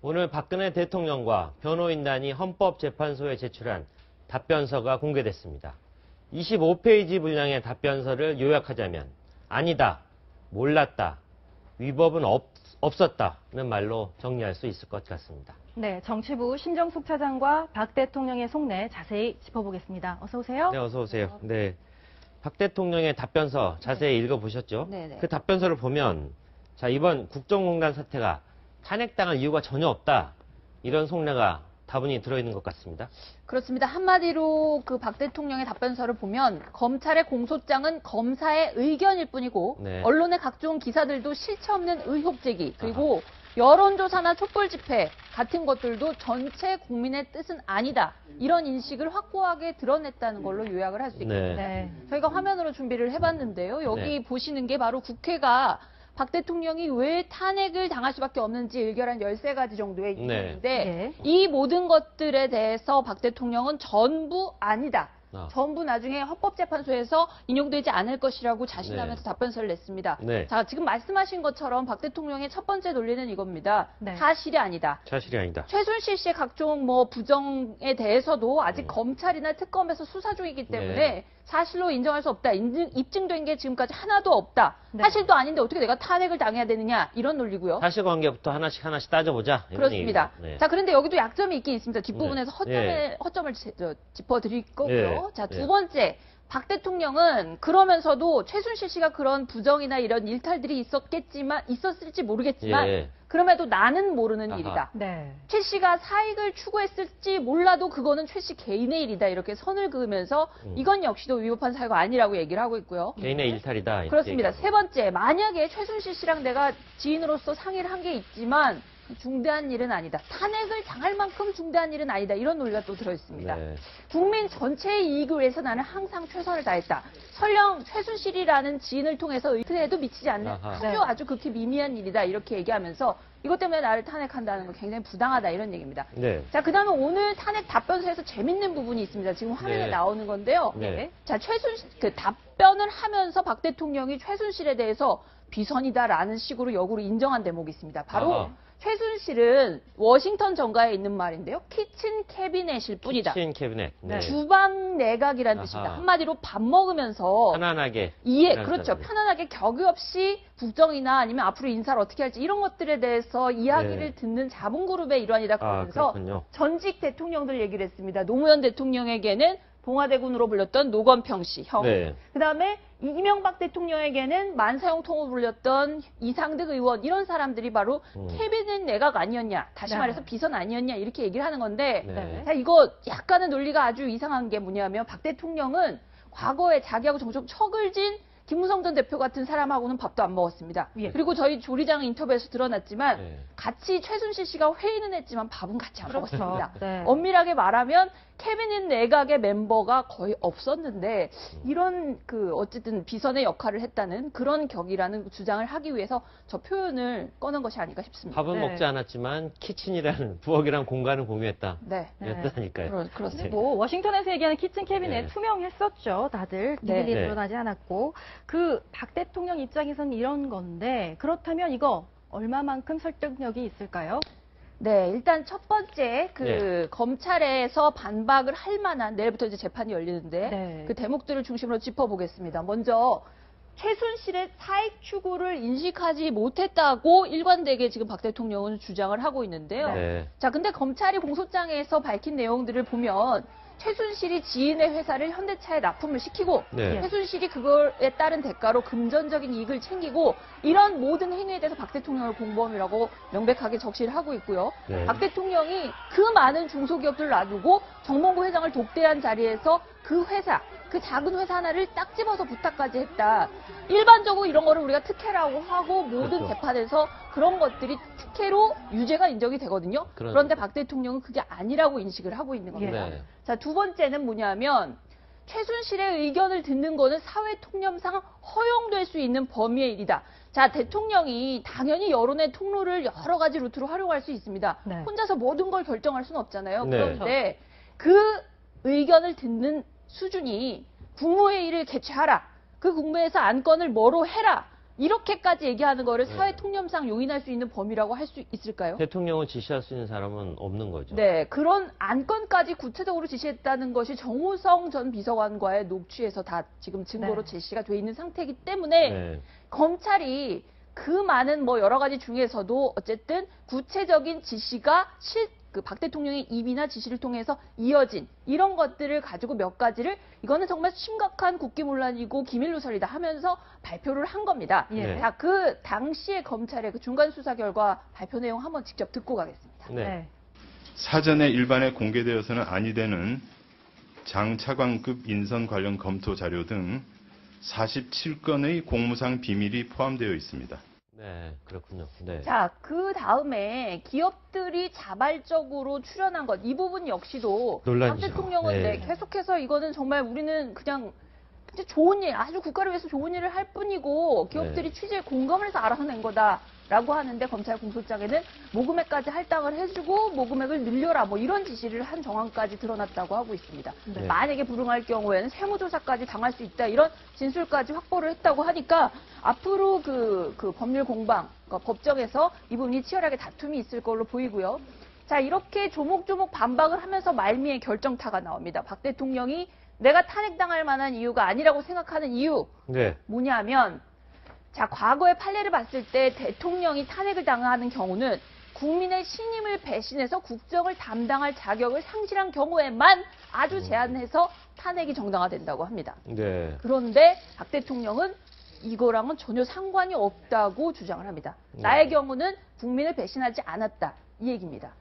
오늘 박근혜 대통령과 변호인단이 헌법재판소에 제출한 답변서가 공개됐습니다. 25페이지 분량의 답변서를 요약하자면 아니다, 몰랐다, 위법은 없었다는 말로 정리할 수 있을 것 같습니다. 네, 정치부 심정숙 차장과 박 대통령의 속내 자세히 짚어보겠습니다. 어서 오세요. 네, 어서 오세요. 네, 박 대통령의 답변서 자세히 읽어보셨죠? 네네. 그 답변서를 보면 자, 이번 국정농단 사태가 탄핵당할 이유가 전혀 없다. 이런 속내가 다분히 들어있는 것 같습니다. 그렇습니다. 한마디로 그 박 대통령의 답변서를 보면 검찰의 공소장은 검사의 의견일 뿐이고 네. 언론의 각종 기사들도 실체 없는 의혹 제기 그리고 여론조사나 촛불 집회 같은 것들도 전체 국민의 뜻은 아니다. 이런 인식을 확고하게 드러냈다는 걸로 요약을 할 수 있겠습니다. 네. 저희가 화면으로 준비를 해봤는데요. 여기 네. 보시는 게 바로 국회가 박 대통령이 왜 탄핵을 당할 수밖에 없는지 의결한 13가지 정도의 이유인데 네. 이 모든 것들에 대해서 박 대통령은 전부 아니다. 전부 나중에 헌법재판소에서 인용되지 않을 것이라고 자신하면서 답변서를 냈습니다. 네. 자, 지금 말씀하신 것처럼 박 대통령의 첫 번째 논리는 이겁니다. 네. 사실이 아니다. 사실이 아니다. 최순실 씨의 각종 부정에 대해서도 아직 검찰이나 특검에서 수사 중이기 때문에 네. 사실로 인정할 수 없다. 입증된 게 지금까지 하나도 없다. 네. 사실도 아닌데 어떻게 내가 탄핵을 당해야 되느냐. 이런 논리고요. 사실관계부터 하나씩 따져보자. 이런 그렇습니다. 얘기입니다. 네. 자, 그런데 여기도 약점이 있긴 있습니다. 뒷부분에서 네. 허점을 짚어드릴 거고요. 네. 자, 두 네. 번째. 박 대통령은 그러면서도 최순실 씨가 그런 부정이나 이런 일탈들이 있었을지 모르겠지만 예. 그럼에도 나는 모르는 아하. 일이다. 네. 최 씨가 사익을 추구했을지 몰라도 그거는 최 씨 개인의 일이다. 이렇게 선을 그으면서 이건 역시도 위법한 사유가 아니라고 얘기를 하고 있고요. 개인의 일탈이다. 이렇게 그렇습니다. 얘기하고. 세 번째, 만약에 최순실 씨랑 내가 지인으로서 상의를 한 게 있지만 중대한 일은 아니다. 탄핵을 당할 만큼 중대한 일은 아니다. 이런 논리가 또 들어있습니다. 네. 국민 전체의 이익을 위해서 나는 항상 최선을 다했다. 설령 최순실이라는 지인을 통해서 의견에도 미치지 않는 아하. 아주 극히 미미한 일이다. 이렇게 얘기하면서 이것 때문에 나를 탄핵한다는 건 굉장히 부당하다. 이런 얘기입니다. 네. 자, 그 다음에 오늘 탄핵 답변서에서 재밌는 부분이 있습니다. 지금 화면에 네. 나오는 건데요. 네. 자, 답변을 하면서 박 대통령이 최순실에 대해서 비선이다라는 식으로 역으로 인정한 대목이 있습니다. 바로 아하. 최순실은 워싱턴 정가에 있는 말인데요. 키친 캐비넷일 뿐이다. 키친 캐비넷. 네. 주방 내각이라는 아하. 뜻입니다. 한마디로 밥 먹으면서 편안하게. 그렇죠. 사람들. 편안하게 격의 없이 국정이나 아니면 앞으로 인사를 어떻게 할지 이런 것들에 대해서 이야기를 네. 듣는 자본그룹의 일환이다 그러면서 그렇군요. 전직 대통령들 얘기를 했습니다. 노무현 대통령에게는 봉화대군으로 불렸던 노건평 씨 형. 네. 그다음에 이명박 대통령에게는 만사형 통으로 불렸던 이상득 의원 이런 사람들이 바로 캐비넷 내각 아니었냐. 다시 네. 말해서 비선 아니었냐 이렇게 얘기를 하는 건데 네. 자, 이거 약간의 논리가 아주 이상한 게 뭐냐면 박 대통령은 과거에 자기하고 종종 척을 진 김무성 전 대표 같은 사람하고는 밥도 안 먹었습니다. 예. 그리고 저희 조리장 인터뷰에서 드러났지만 네. 같이 최순실 씨가 회의는 했지만 밥은 같이 안 그렇죠. 먹었습니다. 네. 엄밀하게 말하면 캐비넷 내각의 멤버가 거의 없었는데 이런 어쨌든 비선의 역할을 했다는 그런 격이라는 주장을 하기 위해서 저 표현을 꺼낸 것이 아닐까 싶습니다. 밥은 네. 먹지 않았지만 키친이라는 부엌이랑 공간을 공유했다. 네. 였다니까요. 그렇습니다. 워싱턴에서 얘기하는 키친 캐비넷 네. 투명했었죠. 다들 네. 비밀이 네. 드러나지 않았고 그 박 대통령 입장에서는 이런 건데 그렇다면 이거 얼마만큼 설득력이 있을까요? 네, 일단 첫 번째 네. 검찰에서 반박을 할 만한 내일부터 이제 재판이 열리는데 네. 그 대목들을 중심으로 짚어보겠습니다. 먼저 최순실의 사익 추구를 인식하지 못했다고 일관되게 지금 박 대통령은 주장을 하고 있는데요. 네. 자, 근데 검찰이 공소장에서 밝힌 내용들을 보면 최순실이 지인의 회사를 현대차에 납품을 시키고 네. 최순실이 그거에 따른 대가로 금전적인 이익을 챙기고 이런 모든 행위에 대해서 박 대통령을 공범이라고 명백하게 적시를 하고 있고요. 네. 박 대통령이 그 많은 중소기업들을 놔두고 정몽구 회장을 독대한 자리에서 그 회사, 그 작은 회사 하나를 딱 집어서 부탁까지 했다. 일반적으로 이런 거를 우리가 특혜라고 하고 모든 그렇죠. 재판에서 그런 것들이 특혜로 유죄가 인정이 되거든요. 그렇죠. 그런데 박 대통령은 그게 아니라고 인식을 하고 있는 겁니다. 네. 자, 두 번째는 뭐냐면 최순실의 의견을 듣는 거는 사회 통념상 허용될 수 있는 범위의 일이다. 자, 대통령이 당연히 여론의 통로를 여러 가지 루트로 활용할 수 있습니다. 네. 혼자서 모든 걸 결정할 수는 없잖아요. 네. 그런데 그 의견을 듣는 수준이 국무회의를 개최하라. 그 국무회에서 안건을 뭐로 해라. 이렇게까지 얘기하는 거를 사회 통념상 용인할 수 있는 범위라고 할 수 있을까요? 대통령을 지시할 수 있는 사람은 없는 거죠. 네, 그런 안건까지 구체적으로 지시했다는 것이 정호성 전 비서관과의 녹취에서 다 지금 증거로 네. 제시가 돼 있는 상태이기 때문에 네. 검찰이 그 많은 뭐 여러 가지 중에서도 어쨌든 구체적인 지시가 그 박 대통령의 입이나 지시를 통해서 이어진 이런 것들을 가지고 몇 가지를 이거는 정말 심각한 국기문란이고 기밀누설이다 하면서 발표를 한 겁니다. 예. 자, 그 당시의 검찰의 그 중간 수사 결과 발표 내용 한번 직접 듣고 가겠습니다. 네. 사전에 일반에 공개되어서는 아니 되는 장 차관급 인선 관련 검토 자료 등 47건의 공무상 비밀이 포함되어 있습니다. 네, 그렇군요. 네. 자, 그 다음에 기업들이 자발적으로 출연한 것, 이 부분 역시도 박 논란이죠. 대통령은 네. 네, 계속해서 이거는 정말 우리는 그냥 진짜 좋은 일, 아주 국가를 위해서 좋은 일을 할 뿐이고 기업들이 네. 취지에 공감을 해서 알아서 낸 거다라고 하는데 검찰 공소장에는 모금액까지 할당을 해주고 모금액을 늘려라 뭐 이런 지시를 한 정황까지 드러났다고 하고 있습니다. 네. 만약에 불응할 경우에는 세무조사까지 당할 수 있다 이런 진술까지 확보를 했다고 하니까 앞으로 그 법률 공방, 그러니까 법정에서 이 부분이 치열하게 다툼이 있을 걸로 보이고요. 자, 이렇게 조목조목 반박을 하면서 말미에 결정타가 나옵니다. 박 대통령이 내가 탄핵당할 만한 이유가 아니라고 생각하는 이유 네. 뭐냐면 자, 과거의 판례를 봤을 때 대통령이 탄핵을 당하는 경우는 국민의 신임을 배신해서 국정을 담당할 자격을 상실한 경우에만 아주 제한해서 탄핵이 정당화된다고 합니다. 네. 그런데 박 대통령은 이거랑은 전혀 상관이 없다고 주장을 합니다. 나의 경우는 국민을 배신하지 않았다. 이 얘기입니다.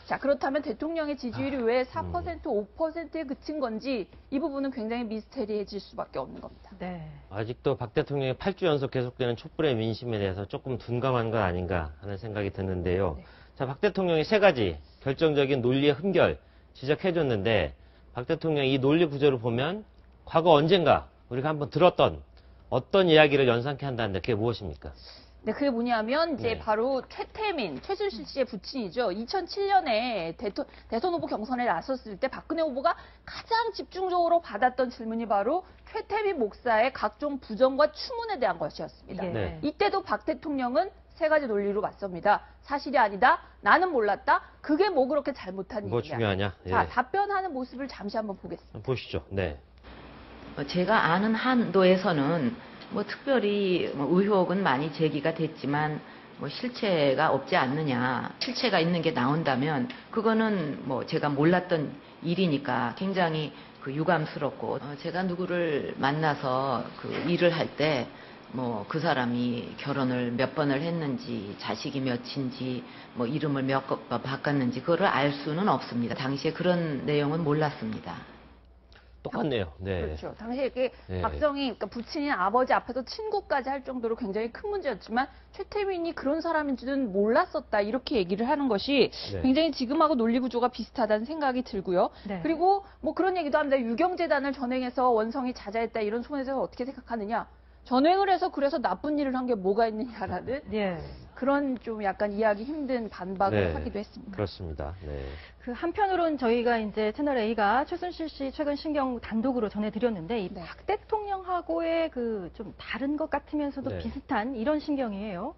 자, 그렇다면 대통령의 지지율이 왜 4%, 5%에 그친 건지 이 부분은 굉장히 미스테리해질 수밖에 없는 겁니다. 네. 아직도 박 대통령의 8주 연속 계속되는 촛불의 민심에 대해서 조금 둔감한 건 아닌가 하는 생각이 드는데요. 네. 자, 박 대통령이 세 가지 결정적인 논리의 흠결 지적해줬는데 박 대통령이 이 논리 구조를 보면 과거 언젠가 우리가 한번 들었던 어떤 이야기를 연상케 한다는데 그게 무엇입니까? 네, 그게 뭐냐면 이제 네. 바로 최순실 씨의 부친이죠. 2007년에 대선 후보 경선에 나섰을 때 박근혜 후보가 가장 집중적으로 받았던 질문이 바로 최태민 목사의 각종 부정과 추문에 대한 것이었습니다. 예. 네. 이때도 박 대통령은 세 가지 논리로 맞섭니다. 사실이 아니다. 나는 몰랐다. 그게 뭐 그렇게 잘못한 뭐 일이냐. 중요하냐? 예. 자, 답변하는 모습을 잠시 한번 보겠습니다. 보시죠. 네. 제가 아는 한도에서는 뭐 특별히 뭐 의혹은 많이 제기가 됐지만 뭐 실체가 없지 않느냐, 실체가 있는 게 나온다면 그거는 뭐 제가 몰랐던 일이니까 굉장히 그 유감스럽고 제가 누구를 만나서 그 일을 할 때 뭐 그 사람이 결혼을 몇 번을 했는지 자식이 몇인지 뭐 이름을 몇 번 바꿨는지 그거를 알 수는 없습니다. 당시에 그런 내용은 몰랐습니다. 똑같네요. 네. 그렇죠. 당시에 이렇게 네. 박정희, 그러니까 부친인 아버지 앞에서 친구까지 할 정도로 굉장히 큰 문제였지만 최태민이 그런 사람인지는 몰랐었다 이렇게 얘기를 하는 것이 네. 굉장히 지금하고 논리 구조가 비슷하다는 생각이 들고요. 네. 그리고 뭐 그런 얘기도 합니다. 유경재단을 전횡해서 원성이 자자했다 이런 소문에서 어떻게 생각하느냐. 전횡을 해서 그래서 나쁜 일을 한 게 뭐가 있느냐라는 예. 그런 좀 약간 이해하기 힘든 반박을 네. 하기도 했습니다. 그렇습니다. 네. 그 한편으로는 저희가 이제 채널 A가 최순실 씨 최근 신경 단독으로 전해드렸는데 이 네. 박 대통령하고의 그 좀 다른 것 같으면서도 네. 비슷한 이런 신경이에요.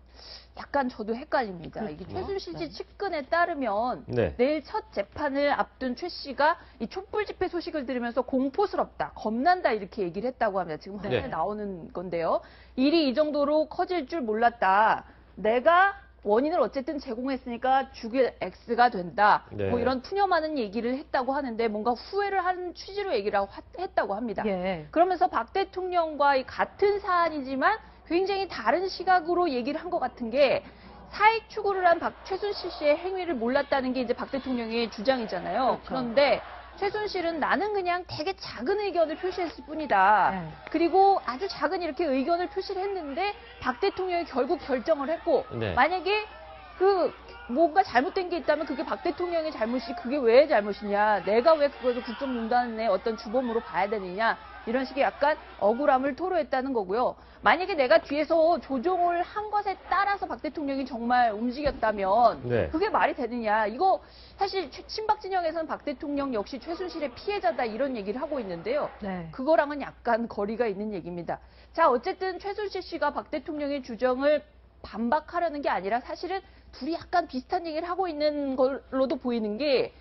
약간 저도 헷갈립니다. 그렇죠. 이게 최순실 씨 네. 측근에 따르면 네. 내일 첫 재판을 앞둔 최 씨가 이 촛불 집회 소식을 들으면서 공포스럽다, 겁난다 이렇게 얘기를 했다고 합니다. 지금 화면에 네. 나오는 건데요. 일이 이 정도로 커질 줄 몰랐다. 내가 원인을 어쨌든 제공했으니까 죽일 X가 된다. 네. 뭐 이런 푸념하는 얘기를 했다고 하는데 뭔가 후회를 하는 취지로 얘기를 했다고 합니다. 예. 그러면서 박 대통령과 이 같은 사안이지만 굉장히 다른 시각으로 얘기를 한 것 같은 게 사익 추구를 한 최순실 씨의 행위를 몰랐다는 게 이제 박 대통령의 주장이잖아요. 그렇죠. 그런데 최순실은 나는 그냥 되게 작은 의견을 표시했을 뿐이다. 네. 그리고 아주 작은 이렇게 의견을 표시를 했는데 박 대통령이 결국 결정을 했고 네. 만약에 그 뭔가 잘못된 게 있다면 그게 박 대통령의 잘못이 그게 왜 잘못이냐 내가 왜 그걸 국정농단의 어떤 주범으로 봐야 되느냐 이런 식의 약간 억울함을 토로했다는 거고요. 만약에 내가 뒤에서 조종을 한 것에 따라서 박 대통령이 정말 움직였다면 네. 그게 말이 되느냐. 이거 사실 친박 진영에서는 박 대통령 역시 최순실의 피해자다 이런 얘기를 하고 있는데요. 네. 그거랑은 약간 거리가 있는 얘기입니다. 자, 어쨌든 최순실 씨가 박 대통령의 주장을 반박하려는 게 아니라 사실은 둘이 약간 비슷한 얘기를 하고 있는 걸로도 보이는 게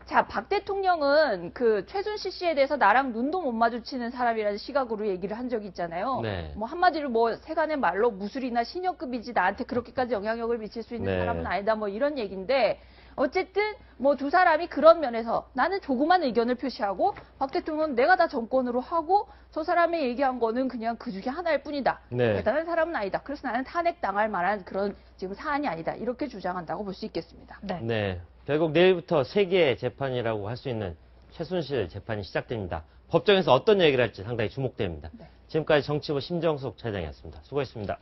자, 박 대통령은 그 최순실 씨에 대해서 나랑 눈도 못 마주치는 사람이라는 시각으로 얘기를 한 적이 있잖아요. 네. 뭐 한마디로 뭐 세간의 말로 무술이나 신여급이지 나한테 그렇게까지 영향력을 미칠 수 있는 네. 사람은 아니다 뭐 이런 얘기인데 어쨌든 뭐 두 사람이 그런 면에서 나는 조그만 의견을 표시하고 박 대통령은 내가 다 정권으로 하고 저 사람이 얘기한 거는 그냥 그 중에 하나일 뿐이다. 네. 대단한 사람은 아니다. 그래서 나는 탄핵당할 만한 그런 지금 사안이 아니다. 이렇게 주장한다고 볼 수 있겠습니다. 네. 네. 결국 내일부터 세계의 재판이라고 할 수 있는 최순실 재판이 시작됩니다. 법정에서 어떤 얘기를 할지 상당히 주목됩니다. 네. 지금까지 정치부 심정숙 차장이었습니다. 수고했습니다.